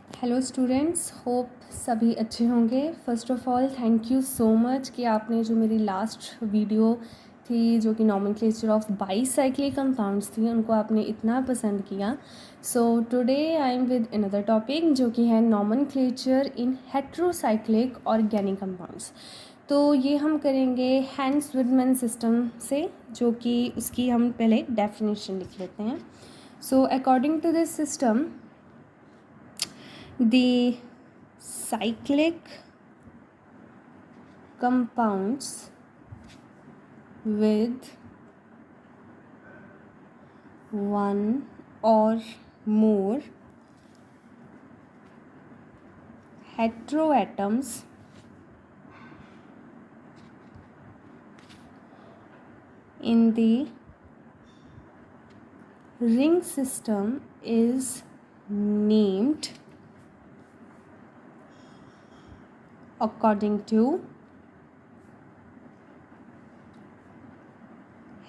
Hello students, hope सभी अच्छे होंगे। First of all thank you so much कि आपने जो मेरी लास्ट वीडियो थी जो कि नॉमेनक्लेचर ऑफ बाईसाइक्लिक कंपाउंड्स थी उनको आपने इतना पसंद किया। So today I am with another topic जो कि है नॉमेनक्लेचर इन हेट्रोसाइक्लिक ऑर्गेनिक कंपाउंड्स। तो ये हम करेंगे हैंस विडमैन सिस्टम से, जो कि उसकी हम पहले डेफिनेशन लिख लेते हैं। So according to this system, the cyclic compounds with one or more heteroatoms in the ring system is named according to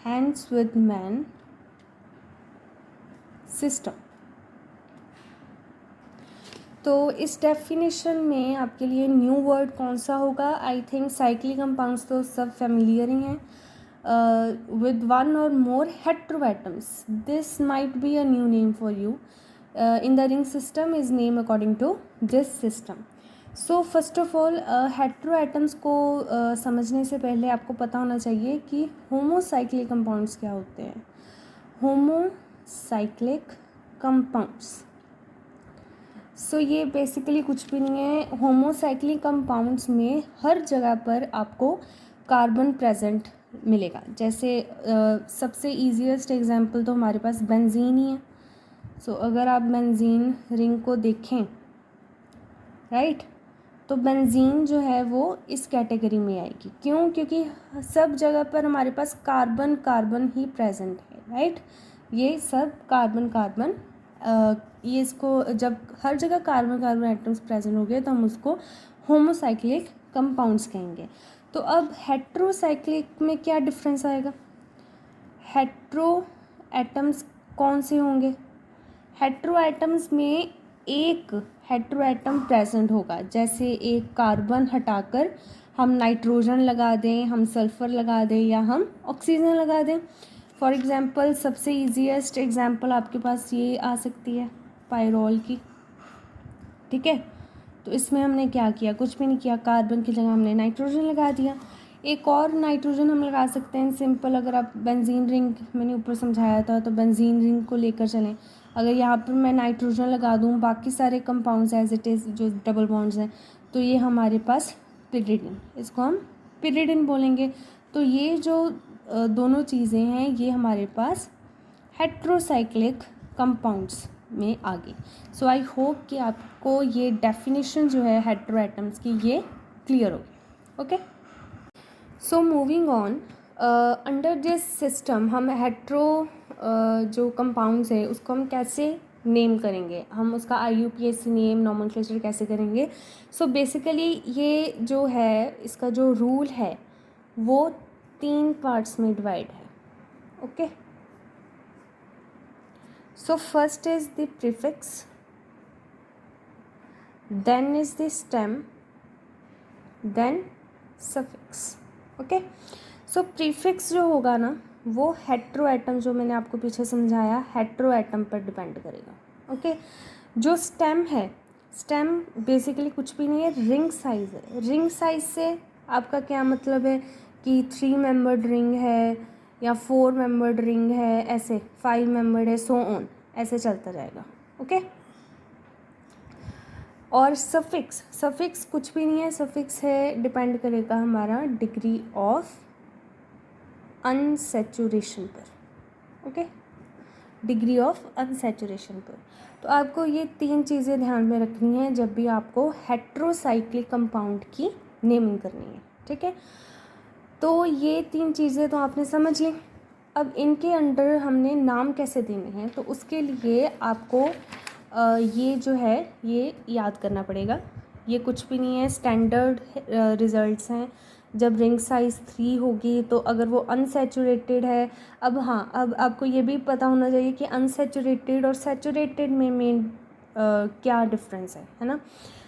Hans-Widman system. तो इस डेफिनेशन में आपके लिए न्यू वर्ड कौन सा होगा? आई थिंक साइक्लिक कंपाउंड्स तो सब फेमिलियर ही हैं। विद वन और more heteroatoms, this might be a new name for you in the ring system is name according to this system. So first of all heteroatoms को समझने से पहले आपको पता होना चाहिए कि होमोसाइक्लिक कंपाउंड्स क्या होते हैं। होमोसाइक्लिक कंपाउंड्स, सो ये बेसिकली कुछ भी नहीं है। होमोसाइक्लिक कंपाउंड्स में हर जगह पर आपको कार्बन प्रेजेंट मिलेगा। जैसे सबसे ईजीएस्ट एग्जांपल तो हमारे पास बेंजीन ही है। सो अगर आप बेंजीन रिंग को देखें, राइट, तो बेंजीन जो है वो इस कैटेगरी में आएगी। क्यों? क्योंकि सब जगह पर हमारे पास कार्बन कार्बन ही प्रेजेंट है, राइट। ये सब कार्बन कार्बन, ये इसको जब हर जगह कार्बन कार्बन एटम्स प्रेजेंट हो गए तो हम उसको होमोसाइक्लिक कंपाउंड्स कहेंगे। तो अब हेट्रोसाइक्लिक में क्या डिफरेंस आएगा? हेट्रो एटम्स कौन से होंगे? हेट्रो एटम्स में एक हेट्रो एटम प्रेजेंट होगा। जैसे एक कार्बन हटाकर हम नाइट्रोजन लगा दें, हम सल्फ़र लगा दें या हम ऑक्सीजन लगा दें। फॉर एग्ज़ाम्पल सबसे ईजीएस्ट एग्ज़ाम्पल आपके पास ये आ सकती है पायरोल की, ठीक है। तो इसमें हमने क्या किया? कुछ भी नहीं किया, कार्बन की जगह हमने नाइट्रोजन लगा दिया। एक और नाइट्रोजन हम लगा सकते हैं सिंपल। अगर आप बेंजीन रिंग मैंने ऊपर समझाया था तो बेंजीन रिंग को लेकर चलें। अगर यहाँ पर मैं नाइट्रोजन लगा दूँ, बाकी सारे कंपाउंड्स एज इट इज़ जो डबल बॉन्ड्स हैं, तो ये हमारे पास पिरिडिन, इसको हम पिरिडिन बोलेंगे। तो ये जो दोनों चीज़ें हैं ये हमारे पास हेट्रोसाइक्लिक कंपाउंड्स में आ गई। सो आई होप कि आपको ये डेफिनेशन जो है हेट्रो एटम्स की ये क्लियर होगी। Okay, so moving on, under this system हम हेट्रो जो कंपाउंड्स है उसको हम कैसे नेम करेंगे, हम उसका IUPAC नेम नॉमेनक्लेचर कैसे करेंगे? सो बेसिकली ये जो है इसका जो रूल है वो 3 पार्ट्स में डिवाइड है। Okay, so first is the prefix, then is the stem, then suffix। okay, so prefix जो होगा ना वो हेट्रो एटम, जो मैंने आपको पीछे समझाया, हेट्रो एटम पर डिपेंड करेगा। ओके, जो स्टेम है, स्टेम बेसिकली कुछ भी नहीं है, रिंग साइज है। रिंग साइज से आपका क्या मतलब है कि 3 मेंबर्ड रिंग है या 4 मेंबर्ड रिंग है, ऐसे 5 मेंबर्ड है, सो ऑन, ऐसे चलता जाएगा। ओके, और सफिक्स, सफिक्स कुछ भी नहीं है। सफिक्स है, डिपेंड करेगा हमारा डिग्री ऑफ अनसैचुरेशन पर। ओके, डिग्री ऑफ अनसैचुरेशन पर। तो आपको ये 3 चीज़ें ध्यान में रखनी है जब भी आपको हेट्रोसाइक्लिक कंपाउंड की नेमिंग करनी है, ठीक है। तो ये 3 चीज़ें तो आपने समझ ली। अब इनके अंडर हमने नाम कैसे देने हैं, तो उसके लिए आपको ये जो है ये याद करना पड़ेगा। ये कुछ भी नहीं है, स्टैंडर्ड रिजल्ट्स हैं। जब रिंग साइज़ 3 होगी तो अगर वो अनसैचुरेटेड है, अब हाँ, अब आपको ये भी पता होना चाहिए कि अनसैचुरेटेड और सैचुरेटेड में मेन क्या डिफरेंस है ना।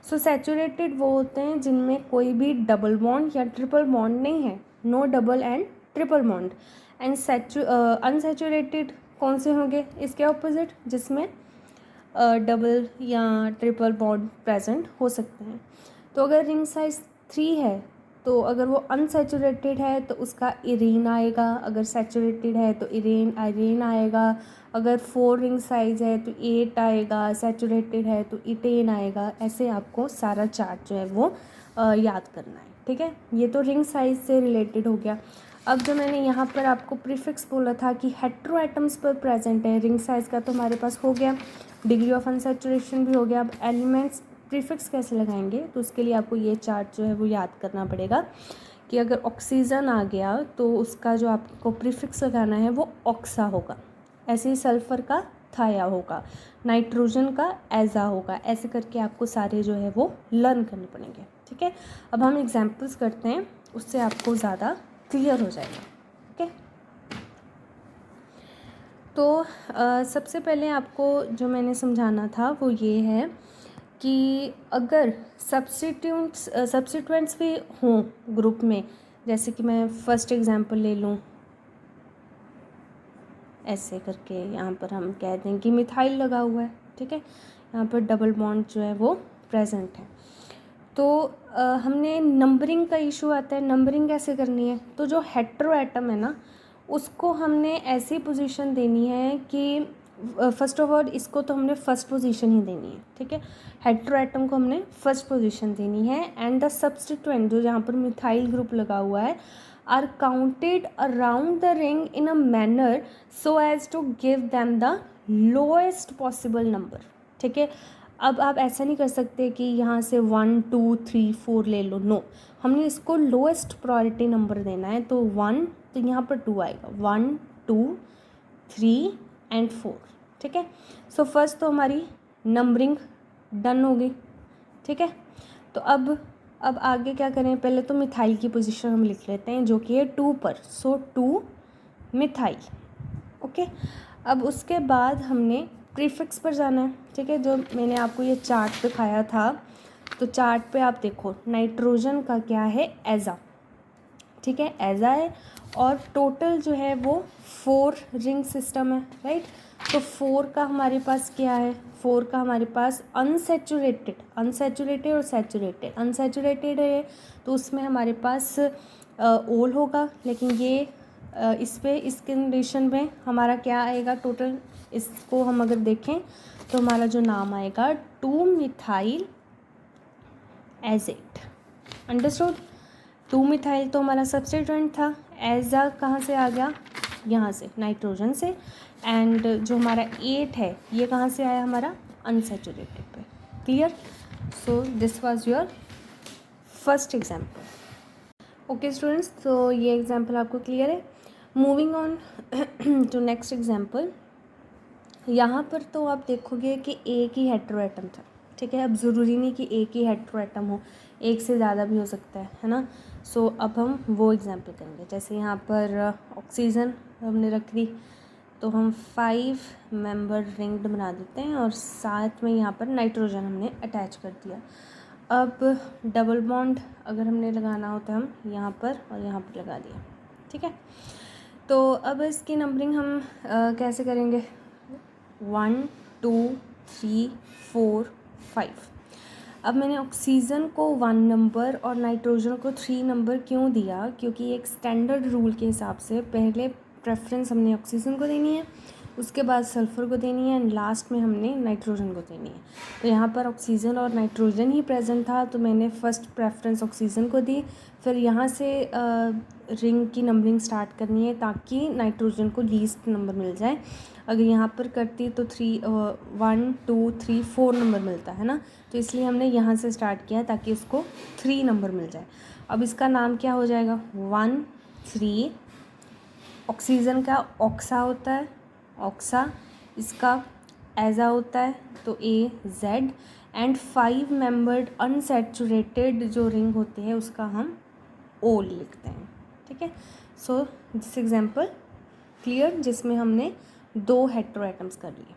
सो सैचुरेटेड वो होते हैं जिनमें कोई भी डबल बॉन्ड या ट्रिपल बॉन्ड नहीं है, no double and triple bond. And unsaturated कौन से होंगे इसके ऑपोजिट, जिसमें डबल या ट्रिपल बॉन्ड प्रेजेंट हो सकते हैं। तो अगर रिंग साइज 3 है तो अगर वो अनसैचुरेटेड है तो उसका इरेन आएगा, अगर सैचुरेटेड है तो इरेन आयरेन आएगा, अगर 4 रिंग साइज है तो 8 आएगा, सैचुरेटेड है तो इटेन आएगा। ऐसे आपको सारा चार्ट जो है वो याद करना है, ठीक है। ये तो रिंग साइज से रिलेटेड हो गया। अब जो मैंने यहाँ पर आपको प्रीफिक्स बोला था कि हेट्रो एटम्स पर प्रेजेंट है, रिंग साइज का तो हमारे पास हो गया, डिग्री ऑफ अनसैचुरेशन भी हो गया। अब एलिमेंट्स प्रीफिक्स कैसे लगाएंगे, तो उसके लिए आपको ये चार्ट जो है वो याद करना पड़ेगा कि अगर ऑक्सीजन आ गया तो उसका जो आपको प्रीफिक्स लगाना है वो ऑक्सा होगा, ऐसे ही सल्फ़र का थाया होगा, नाइट्रोजन का एजा होगा। ऐसे करके आपको सारे जो है वो लर्न करने पड़ेंगे, ठीक है। अब हम एग्जाम्पल्स करते हैं, उससे आपको ज़्यादा क्लियर हो जाएगा, ठीक है। तो सबसे पहले आपको जो मैंने समझाना था वो ये है कि अगर सब्स्टिट्यूएंट्स भी हों ग्रुप में, जैसे कि मैं फर्स्ट एग्जांपल ले लूँ, ऐसे करके यहाँ पर हम कह दें कि मिथाइल लगा हुआ है, ठीक है, यहाँ पर डबल बॉन्ड जो है वो प्रेजेंट है। तो हमने नंबरिंग का इशू आता है, नंबरिंग कैसे करनी है, तो जो हेट्रो एटम है ना उसको हमने ऐसी पोजीशन देनी है कि फर्स्ट ऑफ ऑल इसको तो हमने फर्स्ट पोजीशन ही देनी है, ठीक है। हेट्रो एटम को हमने फर्स्ट पोजीशन देनी है एंड द सब्स्टिट्यूएंट जो यहाँ पर मिथाइल ग्रुप लगा हुआ है are counted around the ring in a manner so as to give them the lowest possible number, ठीक है। अब आप ऐसा नहीं कर सकते कि यहाँ से 1 2 3 4 ले लो, नो, हमने इसको लोएस्ट प्रायोरिटी नंबर देना है। तो 1 तो यहाँ पर 2 आएगा, 1 2 3 एंड 4, ठीक है। सो फर्स्ट तो हमारी नंबरिंग डन हो गई, ठीक है। तो अब आगे क्या करें, पहले तो मिथाइल की पोजीशन हम लिख लेते हैं जो कि है 2 पर, सो 2 मिथाइल, ओके। अब उसके बाद हमने प्रीफिक्स पर जाना है, ठीक है। जो मैंने आपको ये चार्ट दिखाया था, तो चार्ट पे आप देखो नाइट्रोजन का क्या है, एजा, ठीक है, एजा है और टोटल जो है वो 4 रिंग सिस्टम है, राइट। तो 4 का हमारे पास क्या है, 4 का हमारे पास अनसैचुरेटेड और सैचुरेटेड, अनसैचुरेटेड है तो उसमें हमारे पास ओल होगा, लेकिन ये इस कंडीशन में हमारा क्या आएगा टोटल, इसको हम अगर देखें तो हमारा जो नाम आएगा 2 मिथाइल एजेट, अंडरस्टूड। 2 मिथाइल तो हमारा सब्स्टिट्यूएंट था, एजा कहाँ से आ गया, यहाँ से नाइट्रोजन से, एंड जो हमारा 8 है ये कहाँ से आया, हमारा अनसैचुरेटेड पे, clear. So this was your first example, okay students. तो ये एग्जाम्पल आपको क्लियर है। Moving on to next example, यहाँ पर तो आप देखोगे कि एक ही हेट्रो एटम था, ठीक है। अब ज़रूरी नहीं कि एक ही हेट्रो एटम हो, एक से ज़्यादा भी हो सकता है ना। सो अब हम वो एग्जाम्पल करेंगे, जैसे यहाँ पर ऑक्सीजन हमने रख दी तो हम 5 मेंबर रिंग्ड बना देते हैं और साथ में यहाँ पर नाइट्रोजन हमने अटैच कर दिया। अब डबल बॉन्ड अगर हमने लगाना हो तो हम यहाँ पर और यहाँ पर लगा दिया, ठीक है। तो अब इसकी नंबरिंग हम कैसे करेंगे, 1 2 3 4 5। अब मैंने ऑक्सीजन को 1 नंबर और नाइट्रोजन को 3 नंबर क्यों दिया, क्योंकि एक स्टैंडर्ड रूल के हिसाब से पहले प्रेफरेंस हमने ऑक्सीजन को देनी है, उसके बाद सल्फ़र को देनी है एंड लास्ट में हमने नाइट्रोजन को देनी है। तो यहाँ पर ऑक्सीजन और नाइट्रोजन ही प्रेजेंट था तो मैंने फ़र्स्ट प्रेफरेंस ऑक्सीजन को दी, फिर यहाँ से रिंग की नंबरिंग स्टार्ट करनी है ताकि नाइट्रोजन को लीस्ट नंबर मिल जाए। अगर यहाँ पर करती तो 1 2 3 4 नंबर मिलता है ना, तो इसलिए हमने यहाँ से स्टार्ट किया ताकि उसको 3 नंबर मिल जाए। अब इसका नाम क्या हो जाएगा, 1 3, ऑक्सीजन का ऑक्सा होता है, ऑक्सा, इसका एजा होता है तो ए जेड, एंड 5 मेंबर्ड अनसैचुरेटेड जो रिंग होती है उसका हम ओ लिखते हैं, ठीक है। सो दिस एग्जांपल क्लियर, जिसमें हमने 2 हेट्रो एटम्स कर लिए।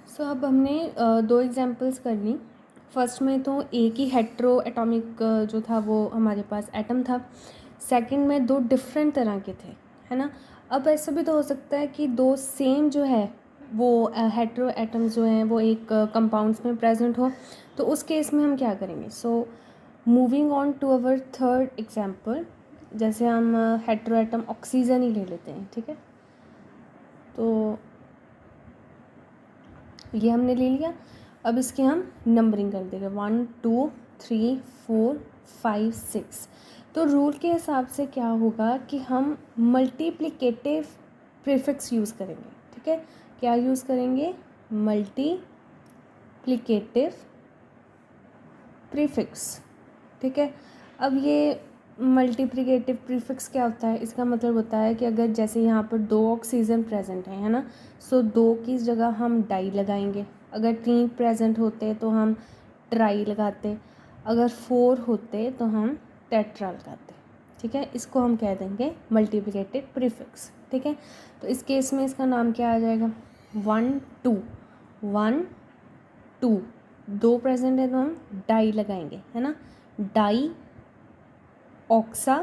सो अब हमने दो एग्जांपल्स कर ली। फर्स्ट में तो एक ही हेट्रो एटॉमिक जो था वो हमारे पास एटम था। सेकंड में दो डिफरेंट तरह के थे, है ना। अब ऐसा भी तो हो सकता है कि दो सेम जो है वो हेट्रो एटम्स जो हैं वो एक कंपाउंड्स में प्रेजेंट हो, तो उस केस में हम क्या करेंगे। So moving on to our third example, जैसे हम हेट्रो एटम ऑक्सीजन ही ले लेते हैं, ठीक है। तो ये हमने ले लिया। अब इसकी हम नंबरिंग कर देंगे 1 2 3 4 5 6। तो रूल के हिसाब से क्या होगा कि हम मल्टीप्लिकेटिव प्रीफिक्स यूज़ करेंगे, ठीक है। क्या यूज़ करेंगे, मल्टीप्लिकेटिव प्रीफिक्स, ठीक है। अब ये मल्टीप्लिकेटिव प्रीफिक्स क्या होता है, इसका मतलब होता है कि अगर जैसे यहाँ पर 2 ऑक्सीजन प्रेजेंट है ना, सो 2 की जगह हम डाई लगाएंगे। अगर 3 प्रेजेंट होते तो हम ट्राई लगाते, अगर 4 होते तो हम टेट्रा लगाते, ठीक है। इसको हम कह देंगे मल्टीप्लिकेटिव प्रीफिक्स, ठीक है। तो इस केस में इसका नाम क्या आ जाएगा, 1 2 1 2, 2 प्रेजेंट है तो हम डाई लगाएंगे, है ना। Die ऑक्सा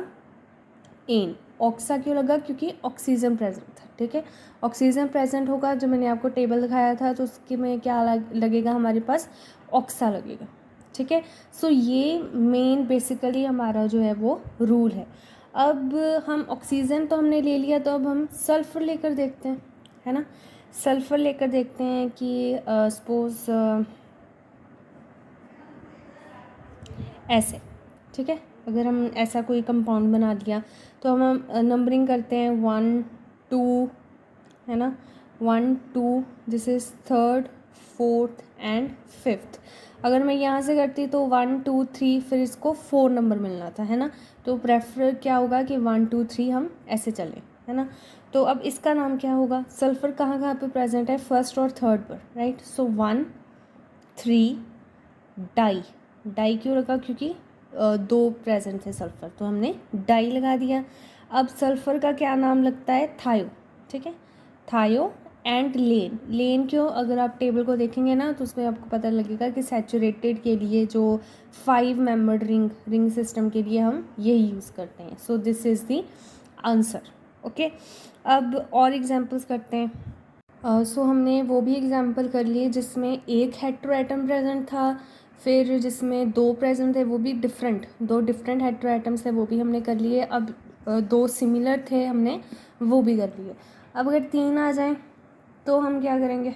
N. ऑक्सा क्यों लगा, क्योंकि ऑक्सीजन प्रेजेंट था, ठीक है। ऑक्सीजन प्रेजेंट होगा, जो मैंने आपको टेबल दिखाया था, तो उसके में क्या लगेगा हमारे पास, ऑक्सा लगेगा, ठीक है। सो ये मेन बेसिकली हमारा जो है वो रूल है। अब हम ऑक्सीजन तो हमने ले लिया, तो अब हम सल्फर लेकर देखते हैं, है ना। सल्फर लेकर देखते हैं कि सपोज ऐसे, ठीक है। अगर हम ऐसा कोई कंपाउंड बना दिया तो हम नंबरिंग करते हैं 1 2, है ना, 1 2, this is third fourth and fifth. अगर मैं यहाँ से करती तो 1 2 3, फिर इसको 4 नंबर मिलना था, है ना। तो प्रेफर क्या होगा कि 1 2 3 हम ऐसे चलें, है ना। तो अब इसका नाम क्या होगा, सल्फ़र कहाँ कहाँ पे प्रेजेंट है, फर्स्ट और थर्ड पर, राइट। सो 1 3 डाई। डाई क्यों रखा, क्योंकि 2 प्रेजेंट थे सल्फ़र, तो हमने डाई लगा दिया। अब सल्फ़र का क्या नाम लगता है, थायो, ठीक है। थायो एंड लेन। लेन क्यों, अगर आप टेबल को देखेंगे ना तो उसमें आपको पता लगेगा कि सैचुरेटेड के लिए जो 5 मेंबर्ड रिंग सिस्टम के लिए हम यही यूज़ करते हैं। So this is the answer, okay. अब और एग्जांपल्स करते हैं। सो हमने वो भी एग्जांपल कर लिए जिसमें एक हेट्रो एटम प्रेजेंट था, फिर जिसमें 2 प्रेजेंट थे वो भी दो डिफरेंट हेट्रो एटम्स थे, वो भी हमने कर लिए। अब 2 सिमिलर थे, हमने वो भी कर लिए। अब अगर 3 आ जाएं तो हम क्या करेंगे,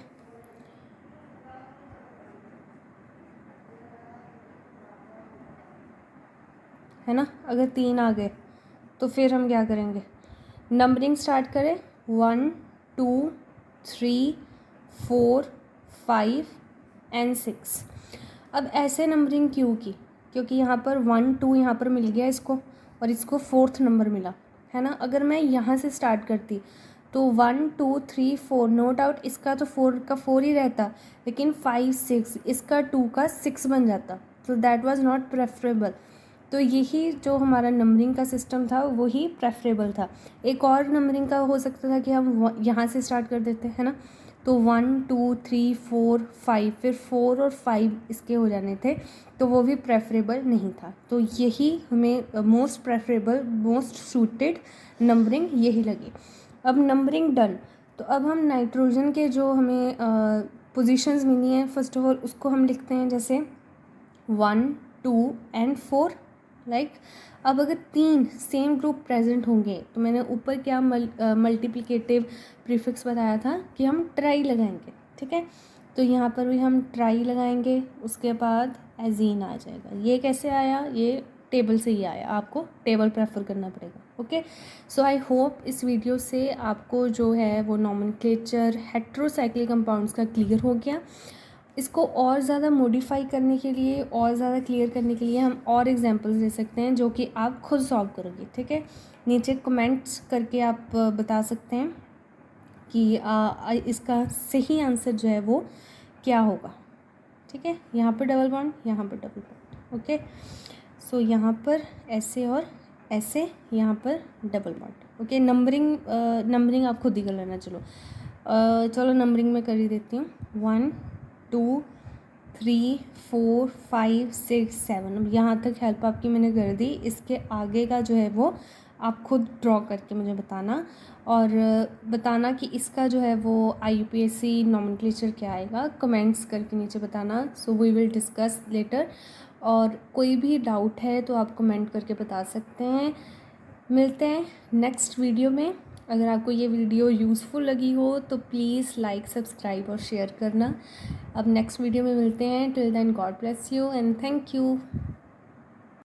है ना। अगर 3 आ गए तो फिर हम क्या करेंगे, नंबरिंग स्टार्ट करें 1 2 3 4 5 एंड 6। अब ऐसे नंबरिंग क्यों की, क्योंकि यहाँ पर 1 2 यहाँ पर मिल गया इसको, और इसको 4th नंबर मिला, है ना। अगर मैं यहाँ से स्टार्ट करती तो 1 2 3 4, नो डाउट इसका तो 4 का 4 ही रहता, लेकिन 5 6 इसका 2 का 6 बन जाता, तो दैट वाज नॉट प्रेफरेबल। तो यही जो हमारा नंबरिंग का सिस्टम था वही प्रेफरेबल था। एक और नंबरिंग का हो सकता था कि हम यहाँ से स्टार्ट कर देते, है ना। तो 1 2 3 4 5, फिर 4 और 5 इसके हो जाने थे, तो वो भी प्रेफरेबल नहीं था। तो यही हमें most preferable, most suited numbering यही लगी। अब नंबरिंग डन, तो अब हम नाइट्रोजन के जो हमें पोजीशंस मिली हैं, फर्स्ट ऑफ ऑल उसको हम लिखते हैं जैसे 1 2 एंड 4, लाइक। अब अगर 3 सेम ग्रुप प्रेजेंट होंगे तो मैंने ऊपर क्या मल्टीप्लिकेटिव प्रीफिक्स बताया था कि हम ट्राई लगाएंगे, ठीक है। तो यहाँ पर भी हम ट्राई लगाएंगे, उसके बाद एजीन आ जाएगा। ये कैसे आया, ये टेबल से ही आया, आपको टेबल प्रेफर करना पड़ेगा, ओके। सो आई होप इस वीडियो से आपको जो है वो नॉमेनक्लेचर हेट्रोसाइक्लिक कंपाउंड्स का क्लियर हो गया। इसको और ज़्यादा मॉडिफाई करने के लिए, और ज़्यादा क्लियर करने के लिए हम और एग्जांपल्स दे सकते हैं जो कि आप खुद सॉल्व करोगे, ठीक है। नीचे कमेंट्स करके आप बता सकते हैं कि इसका सही आंसर जो है वो क्या होगा, ठीक है। यहाँ पर डबल बॉन्ड, यहाँ पर डबल बॉन्ड, ओके। सो यहाँ पर ऐसे और ऐसे, यहाँ पर डबल बॉन्ड, ओके। नंबरिंग आप खुद ही कर लेना, चलो चलो नंबरिंग में कर ही देती हूँ। 1 2 3 4 5 6 7। अब यहाँ तक हेल्प आपकी मैंने कर दी। इसके आगे का जो है वो आप खुद ड्रॉ करके मुझे बताना, और बताना कि इसका जो है वो IUPAC नॉमेनक्लेचर क्या आएगा, कमेंट्स करके नीचे बताना। So we will discuss later. और कोई भी डाउट है तो आप कमेंट करके बता सकते हैं। मिलते हैं नेक्स्ट वीडियो में। अगर आपको ये वीडियो यूज़फुल लगी हो तो प्लीज़ लाइक, सब्सक्राइब और शेयर करना। अब नेक्स्ट वीडियो में मिलते हैं। Till then God bless you and thank you.